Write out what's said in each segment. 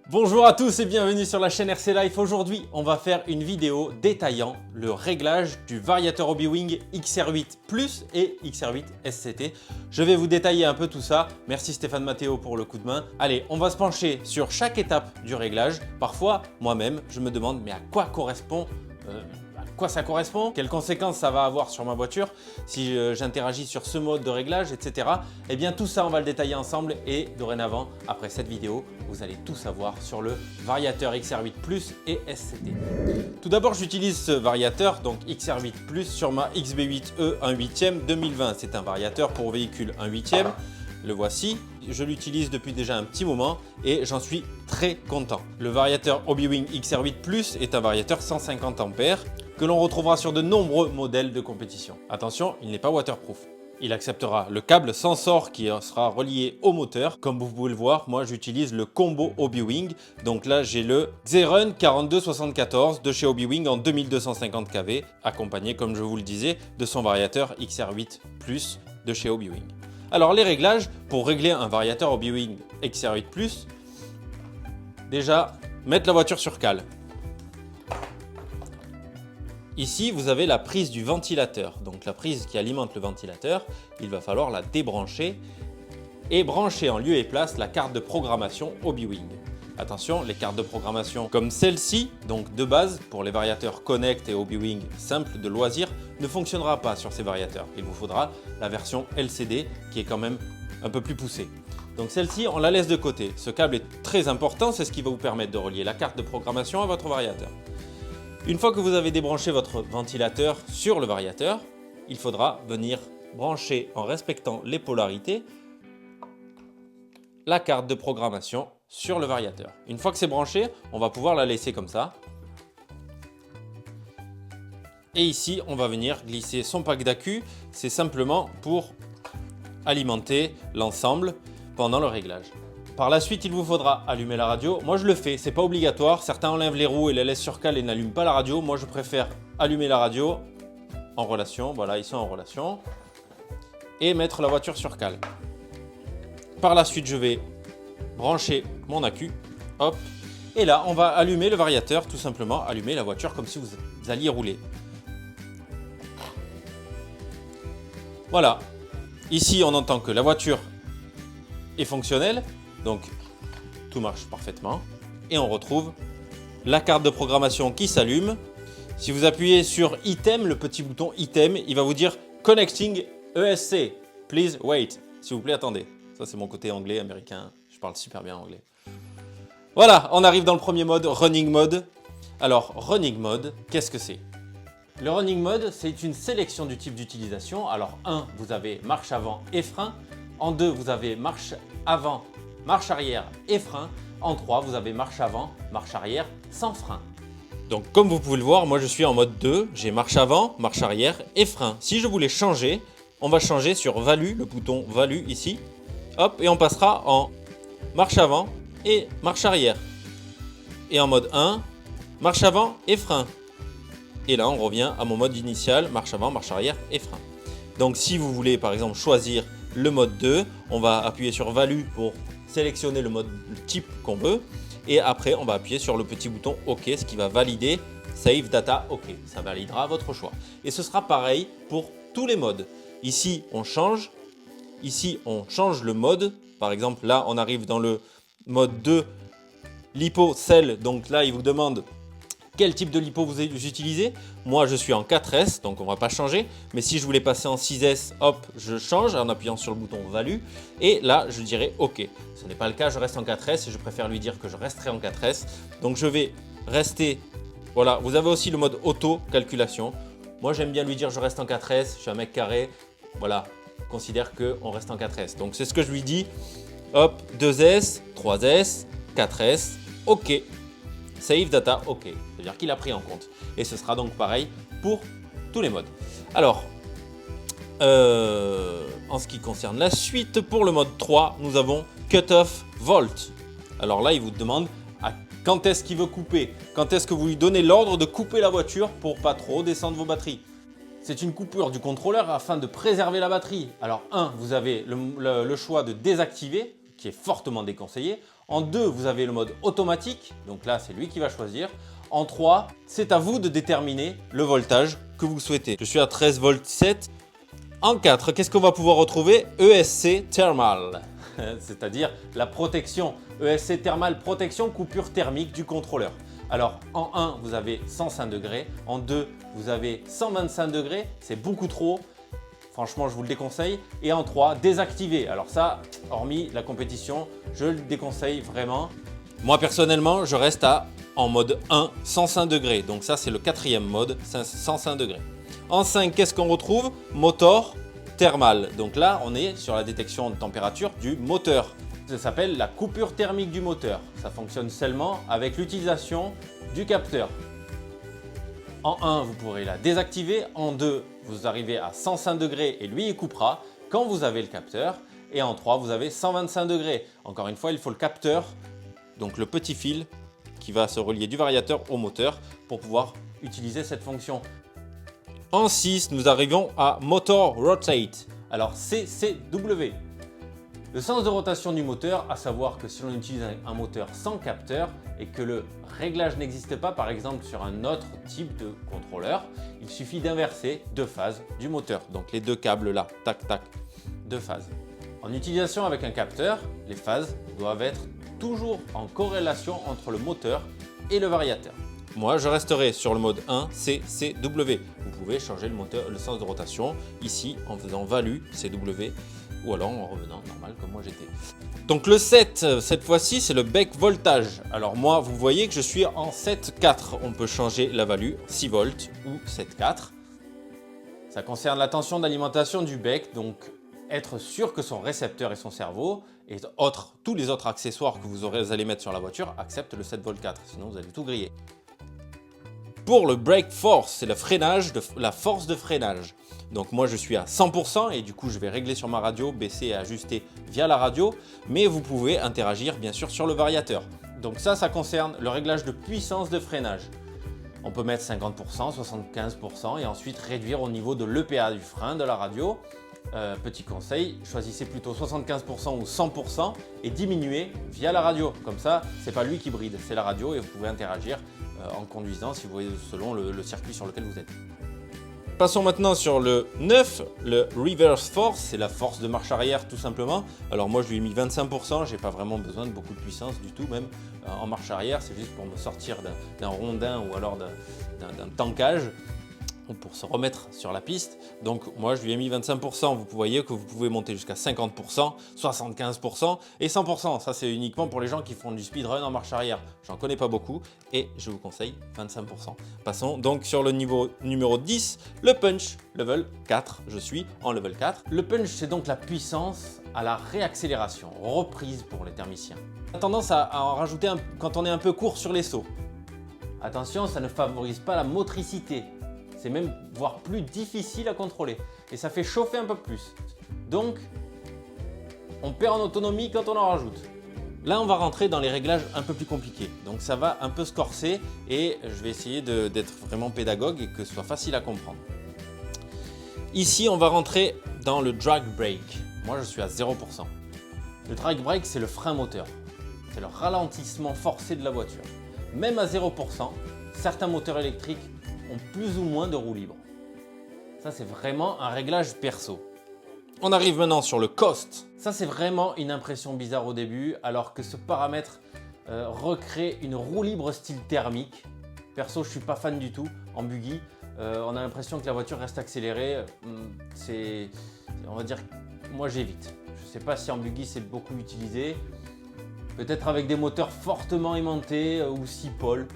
Bonjour à tous et bienvenue sur la chaîne RC Life. Aujourd'hui, on va faire une vidéo détaillant le réglage du variateur Hobbywing XR8 Plus et XR8 SCT. Je vais vous détailler un peu tout ça. Merci Stéphane Matteo pour le coup de main. Allez, on va se pencher sur chaque étape du réglage. Parfois, moi-même, je me demande mais à quoi ça correspond, quelles conséquences ça va avoir sur ma voiture si j'interagis sur ce mode de réglage, etc. Eh bien tout ça on va le détailler ensemble et dorénavant après cette vidéo vous allez tout savoir sur le variateur XR8 Plus et SCT. Tout d'abord j'utilise ce variateur donc XR8 Plus sur ma XB8E 1/8 2020. C'est un variateur pour véhicule 1/8. Le voici, je l'utilise depuis déjà un petit moment et j'en suis très content. Le variateur Hobbywing XR8 Plus est un variateur 150 ampères que l'on retrouvera sur de nombreux modèles de compétition. Attention, il n'est pas waterproof. Il acceptera le câble Sensor qui sera relié au moteur. Comme vous pouvez le voir, moi j'utilise le combo Hobbywing. Donc là j'ai le Xerun 4274 de chez Hobbywing en 2250 kV, accompagné comme je vous le disais de son variateur XR8 Plus de chez Hobbywing. Alors les réglages, pour régler un variateur Hobbywing XR8 Plus, déjà mettre la voiture sur cale. Ici, vous avez la prise du ventilateur, donc la prise qui alimente le ventilateur. Il va falloir la débrancher et brancher en lieu et place la carte de programmation Hobbywing. Attention, les cartes de programmation comme celle-ci, donc de base pour les variateurs Connect et Hobbywing simple de loisir, ne fonctionnera pas sur ces variateurs. Il vous faudra la version LCD qui est quand même un peu plus poussée. Donc celle-ci, on la laisse de côté. Ce câble est très important, c'est ce qui va vous permettre de relier la carte de programmation à votre variateur. Une fois que vous avez débranché votre ventilateur sur le variateur, il faudra venir brancher en respectant les polarités la carte de programmation sur le variateur. Une fois que c'est branché, on va pouvoir la laisser comme ça. Et ici, on va venir glisser son pack d'accu. C'est simplement pour alimenter l'ensemble pendant le réglage. Par la suite, il vous faudra allumer la radio. Moi, je le fais, c'est pas obligatoire. Certains enlèvent les roues et les laissent sur cale et n'allument pas la radio. Moi, je préfère allumer la radio en relation. Voilà, ils sont en relation. Et mettre la voiture sur cale. Par la suite, je vais brancher mon accu. Hop. Et là, on va allumer le variateur, tout simplement. Allumer la voiture comme si vous alliez rouler. Voilà. Ici, on entend que la voiture est fonctionnelle. Donc, tout marche parfaitement. Et on retrouve la carte de programmation qui s'allume. Si vous appuyez sur Item, le petit bouton Item, il va vous dire Connecting ESC. Please wait. S'il vous plaît, attendez. Ça, c'est mon côté anglais, américain. Je parle super bien anglais. Voilà, on arrive dans le premier mode, Running Mode. Alors, Running Mode, qu'est-ce que c'est? Le Running Mode, c'est une sélection du type d'utilisation. Alors, 1, vous avez marche avant et frein. En 2, vous avez marche avant, marche arrière et frein. En 3, vous avez marche avant, marche arrière sans frein. Donc comme vous pouvez le voir, moi je suis en mode 2, j'ai marche avant, marche arrière et frein. Si je voulais changer, on va changer sur Value, le bouton Value ici. Hop, et on passera en marche avant et marche arrière. Et en mode 1, marche avant et frein. Et là on revient à mon mode initial, marche avant, marche arrière et frein. Donc si vous voulez par exemple choisir le mode 2, on va appuyer sur Value pour sélectionner le type qu'on veut et après on va appuyer sur le petit bouton OK, ce qui va valider Save Data OK, ça validera votre choix. Et ce sera pareil pour tous les modes. Ici on change le mode, par exemple là on arrive dans le mode 2 lipo cell, donc là il vous demande quel type de lipo vous utilisez. Moi, je suis en 4S, donc on ne va pas changer. Mais si je voulais passer en 6S, hop, je change en appuyant sur le bouton Value. Et là, je dirais OK. Ce n'est pas le cas, je reste en 4S et je préfère lui dire que je resterai en 4S. Donc, je vais rester. Voilà, vous avez aussi le mode auto-calculation. Moi, j'aime bien lui dire je reste en 4S, je suis un mec carré. Voilà, considère qu'on reste en 4S. Donc, c'est ce que je lui dis. Hop, 2S, 3S, 4S, OK. Save Data OK, c'est-à-dire qu'il a pris en compte. Et ce sera donc pareil pour tous les modes. Alors, en ce qui concerne la suite, pour le mode 3, nous avons Cut-Off Volt. Alors là, il vous demande quand est-ce qu'il veut couper, quand est-ce que vous lui donnez l'ordre de couper la voiture pour pas trop descendre vos batteries. C'est une coupure du contrôleur afin de préserver la batterie. Alors 1, vous avez le choix de désactiver, qui est fortement déconseillé. En 2, vous avez le mode automatique, donc là c'est lui qui va choisir. En 3, c'est à vous de déterminer le voltage que vous souhaitez. Je suis à 13 volts 7. En 4, qu'est-ce qu'on va pouvoir retrouver? ESC Thermal, c'est-à-dire la protection. ESC Thermal, protection coupure thermique du contrôleur. Alors en 1, vous avez 105 degrés. En 2, vous avez 125 degrés. C'est beaucoup trop. Franchement, je vous le déconseille. Et en 3, désactivé. Alors ça, hormis la compétition, je le déconseille vraiment. Moi, personnellement, je reste en mode 1, 105 degrés. Donc ça, c'est le 4e mode, 105 degrés. En 5, qu'est-ce qu'on retrouve? Motor thermal. Donc là, on est sur la détection de température du moteur. Ça s'appelle la coupure thermique du moteur. Ça fonctionne seulement avec l'utilisation du capteur. En 1, vous pourrez la désactiver. En 2, vous arrivez à 105 degrés et lui, il coupera quand vous avez le capteur. Et en 3, vous avez 125 degrés. Encore une fois, il faut le capteur, donc le petit fil qui va se relier du variateur au moteur pour pouvoir utiliser cette fonction. En 6, nous arrivons à Motor Rotate. Alors CCW. Le sens de rotation du moteur, à savoir que si l'on utilise un moteur sans capteur et que le réglage n'existe pas, par exemple sur un autre type de contrôleur, il suffit d'inverser 2 phases du moteur. Donc les 2 câbles là, tac tac, 2 phases. En utilisation avec un capteur, les phases doivent être toujours en corrélation entre le moteur et le variateur. Moi, je resterai sur le mode 1 CCW. Vous pouvez changer le sens de rotation ici en faisant value CW ou alors en revenant normal comme moi j'étais. Donc le 7, cette fois-ci, c'est le bec voltage. Alors moi, vous voyez que je suis en 7,4. On peut changer la value 6 volts ou 7,4. Ça concerne la tension d'alimentation du bec, donc être sûr que son récepteur et son cerveau et tous les autres accessoires que vous allez mettre sur la voiture acceptent le 7,4 V, sinon vous allez tout griller. Pour le brake force, c'est le freinage, la force de freinage. Donc moi je suis à 100% et du coup je vais régler sur ma radio, baisser et ajuster via la radio. Mais vous pouvez interagir bien sûr sur le variateur. Donc ça concerne le réglage de puissance de freinage. On peut mettre 50%, 75% et ensuite réduire au niveau de l'EPA du frein de la radio. Petit conseil, choisissez plutôt 75% ou 100% et diminuez via la radio. Comme ça, c'est pas lui qui bride, c'est la radio et vous pouvez interagir en conduisant si vous voyez selon le circuit sur lequel vous êtes. Passons maintenant sur le 9, le reverse force, c'est la force de marche arrière tout simplement. Alors moi je lui ai mis 25%, j'ai pas vraiment besoin de beaucoup de puissance du tout même en marche arrière, c'est juste pour me sortir d'un rondin ou alors d'un tankage ou pour se remettre sur la piste. Donc moi je lui ai mis 25%, vous voyez que vous pouvez monter jusqu'à 50%, 75% et 100%. Ça c'est uniquement pour les gens qui font du speedrun en marche arrière. J'en connais pas beaucoup et je vous conseille 25%. Passons donc sur le niveau numéro 10, le punch, level 4. Je suis en level 4. Le punch c'est donc la puissance à la réaccélération, reprise pour les thermiciens. On a tendance à en rajouter quand on est un peu court sur les sauts. Attention, ça ne favorise pas la motricité. C'est même voire plus difficile à contrôler et ça fait chauffer un peu plus. Donc, on perd en autonomie quand on en rajoute. Là, on va rentrer dans les réglages un peu plus compliqués. Donc, ça va un peu se corser et je vais essayer d'être vraiment pédagogue et que ce soit facile à comprendre. Ici, on va rentrer dans le drag brake. Moi, je suis à 0%. Le drag brake, c'est le frein moteur. C'est le ralentissement forcé de la voiture. Même à 0%, certains moteurs électriques ont plus ou moins de roue libre. Ça, c'est vraiment un réglage perso. On arrive maintenant sur le cost. Ça, c'est vraiment une impression bizarre au début, alors que ce paramètre recrée une roue libre style thermique. Perso, je suis pas fan du tout en buggy. On a l'impression que la voiture reste accélérée. On va dire, moi j'évite. Je sais pas si en buggy c'est beaucoup utilisé. Peut-être avec des moteurs fortement aimantés ou 6 pôles.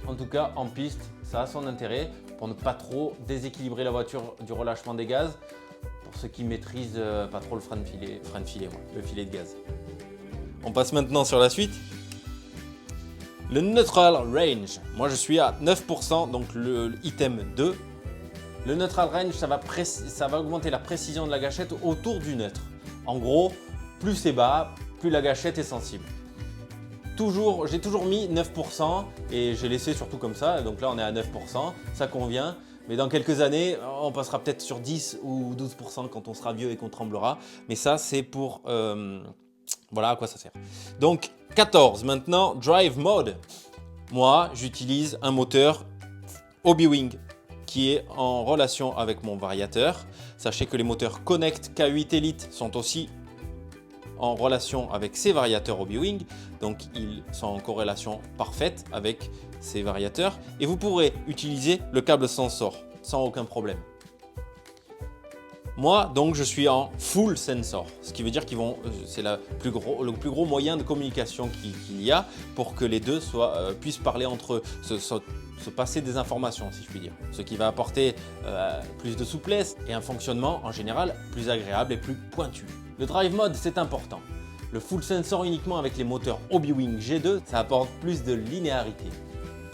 En tout cas, en piste, ça a son intérêt pour ne pas trop déséquilibrer la voiture du relâchement des gaz. Pour ceux qui maîtrisent pas trop le frein de filet, le filet de gaz. On passe maintenant sur la suite. Le neutral range. Moi, je suis à 9%, donc le item 2. Le neutral range, ça va augmenter la précision de la gâchette autour du neutre. En gros, plus c'est bas, plus la gâchette est sensible. J'ai toujours mis 9% et j'ai laissé surtout comme ça, donc là on est à 9%, ça convient, mais dans quelques années on passera peut-être sur 10 ou 12% quand on sera vieux et qu'on tremblera, mais ça c'est pour Voilà à quoi ça sert. Donc 14, maintenant Drive Mode. Moi, j'utilise un moteur Hobbywing qui est en relation avec mon variateur. Sachez que les moteurs Connect K8 Elite sont aussi en relation avec ces variateurs Hobbywing, donc ils sont en corrélation parfaite avec ces variateurs et vous pourrez utiliser le câble Sensor sans aucun problème. Moi, donc, je suis en full sensor, ce qui veut dire qu'ils vont, c'est le plus gros moyen de communication qu'il y a pour que les deux puissent parler entre eux, se passer des informations, si je puis dire. Ce qui va apporter plus de souplesse et un fonctionnement en général plus agréable et plus pointu. Le drive mode, c'est important. Le full sensor uniquement avec les moteurs Hobbywing G2, ça apporte plus de linéarité.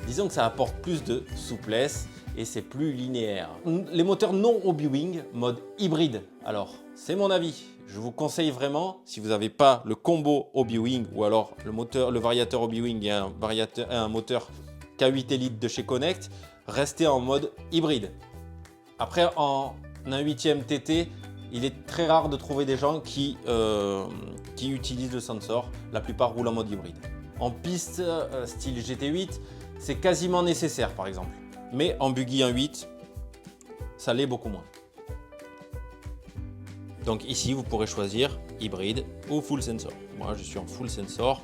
Disons que ça apporte plus de souplesse et c'est plus linéaire. Les moteurs non Hobbywing, mode hybride. Alors, c'est mon avis. Je vous conseille vraiment, si vous n'avez pas le combo Hobbywing ou alors le variateur Hobbywing et un moteur K8 Elite de chez Connect, restez en mode hybride. Après, en un 8e TT, il est très rare de trouver des gens qui utilisent le sensor. La plupart roulent en mode hybride. En piste style GT8, c'est quasiment nécessaire par exemple. Mais en buggy 1.8, ça l'est beaucoup moins. Donc ici, vous pourrez choisir hybride ou full sensor. Moi, je suis en full sensor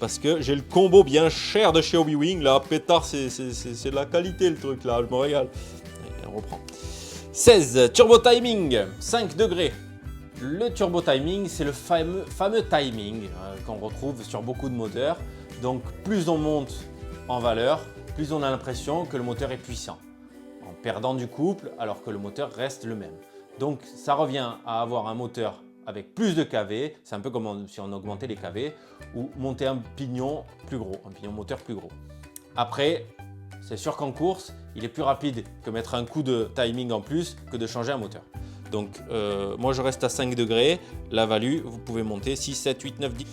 parce que j'ai le combo bien cher de chez Hobbywing. Là, pétard, c'est de la qualité le truc là, je me régale. Et on reprend. 16, turbo timing, 5 degrés. Le turbo timing, c'est le fameux timing qu'on retrouve sur beaucoup de moteurs. Donc plus on monte en valeur, plus on a l'impression que le moteur est puissant, en perdant du couple alors que le moteur reste le même. Donc ça revient à avoir un moteur avec plus de kV, c'est un peu comme si on augmentait les kV, ou monter un pignon plus gros, un pignon moteur plus gros. Après, c'est sûr qu'en course, il est plus rapide que mettre un coup de timing en plus que de changer un moteur. Donc moi je reste à 5 degrés, la value, vous pouvez monter 6, 7, 8, 9, 10.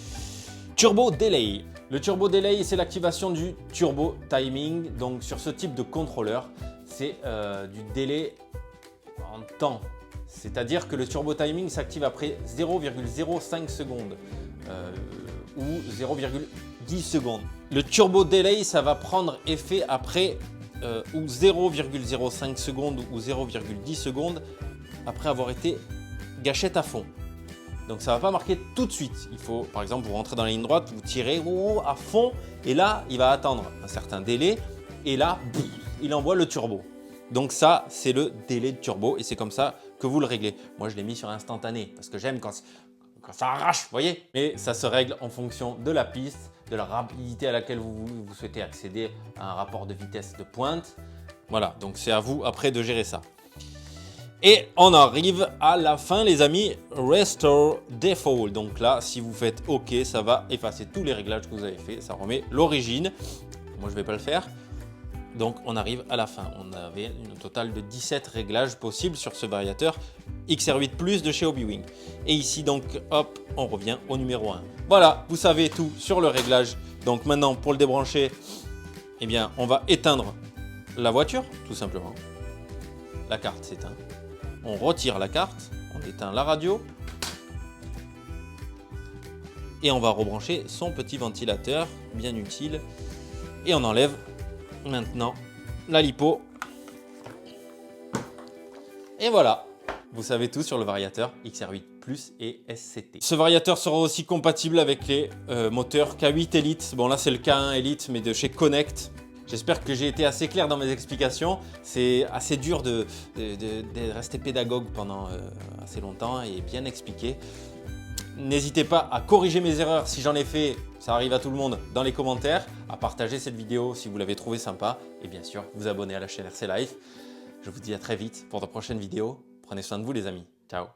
Turbo Delay. Le Turbo Delay, c'est l'activation du Turbo Timing. Donc sur ce type de contrôleur, c'est du délai en temps. C'est-à-dire que le Turbo Timing s'active après 0,05 secondes ou 0,10 secondes. Le Turbo Delay, ça va prendre effet après ou 0,05 secondes ou 0,10 secondes après avoir été gâchette à fond. Donc ça ne va pas marquer tout de suite. Il faut, par exemple, vous rentrez dans la ligne droite, vous tirez à fond et là, il va attendre un certain délai et là, il envoie le turbo. Donc ça, c'est le délai de turbo et c'est comme ça que vous le réglez. Moi, je l'ai mis sur instantané parce que j'aime quand ça arrache, vous voyez. Mais ça se règle en fonction de la piste, de la rapidité à laquelle vous souhaitez accéder à un rapport de vitesse de pointe. Voilà, donc c'est à vous après de gérer ça. Et on arrive à la fin les amis, Restore Default. Donc là, si vous faites OK, ça va effacer tous les réglages que vous avez fait. Ça remet l'origine. Moi, je ne vais pas le faire. Donc on arrive à la fin. On avait un total de 17 réglages possibles sur ce variateur XR8 Plus de chez Hobbywing. Et ici, donc, hop, on revient au numéro 1. Voilà, vous savez tout sur le réglage. Donc maintenant, pour le débrancher, eh bien, on va éteindre la voiture, tout simplement. La carte s'éteint. On retire la carte, on éteint la radio et on va rebrancher son petit ventilateur, bien utile. Et on enlève maintenant la lipo. Et voilà, vous savez tout sur le variateur XR8 Plus et SCT. Ce variateur sera aussi compatible avec les moteurs K8 Elite. Bon là c'est le K1 Elite mais de chez Connect. J'espère que j'ai été assez clair dans mes explications. C'est assez dur de rester pédagogue pendant assez longtemps et bien expliquer. N'hésitez pas à corriger mes erreurs si j'en ai fait, ça arrive à tout le monde, dans les commentaires, à partager cette vidéo si vous l'avez trouvée sympa et bien sûr vous abonner à la chaîne RC Life. Je vous dis à très vite pour de prochaines vidéos. Prenez soin de vous les amis. Ciao.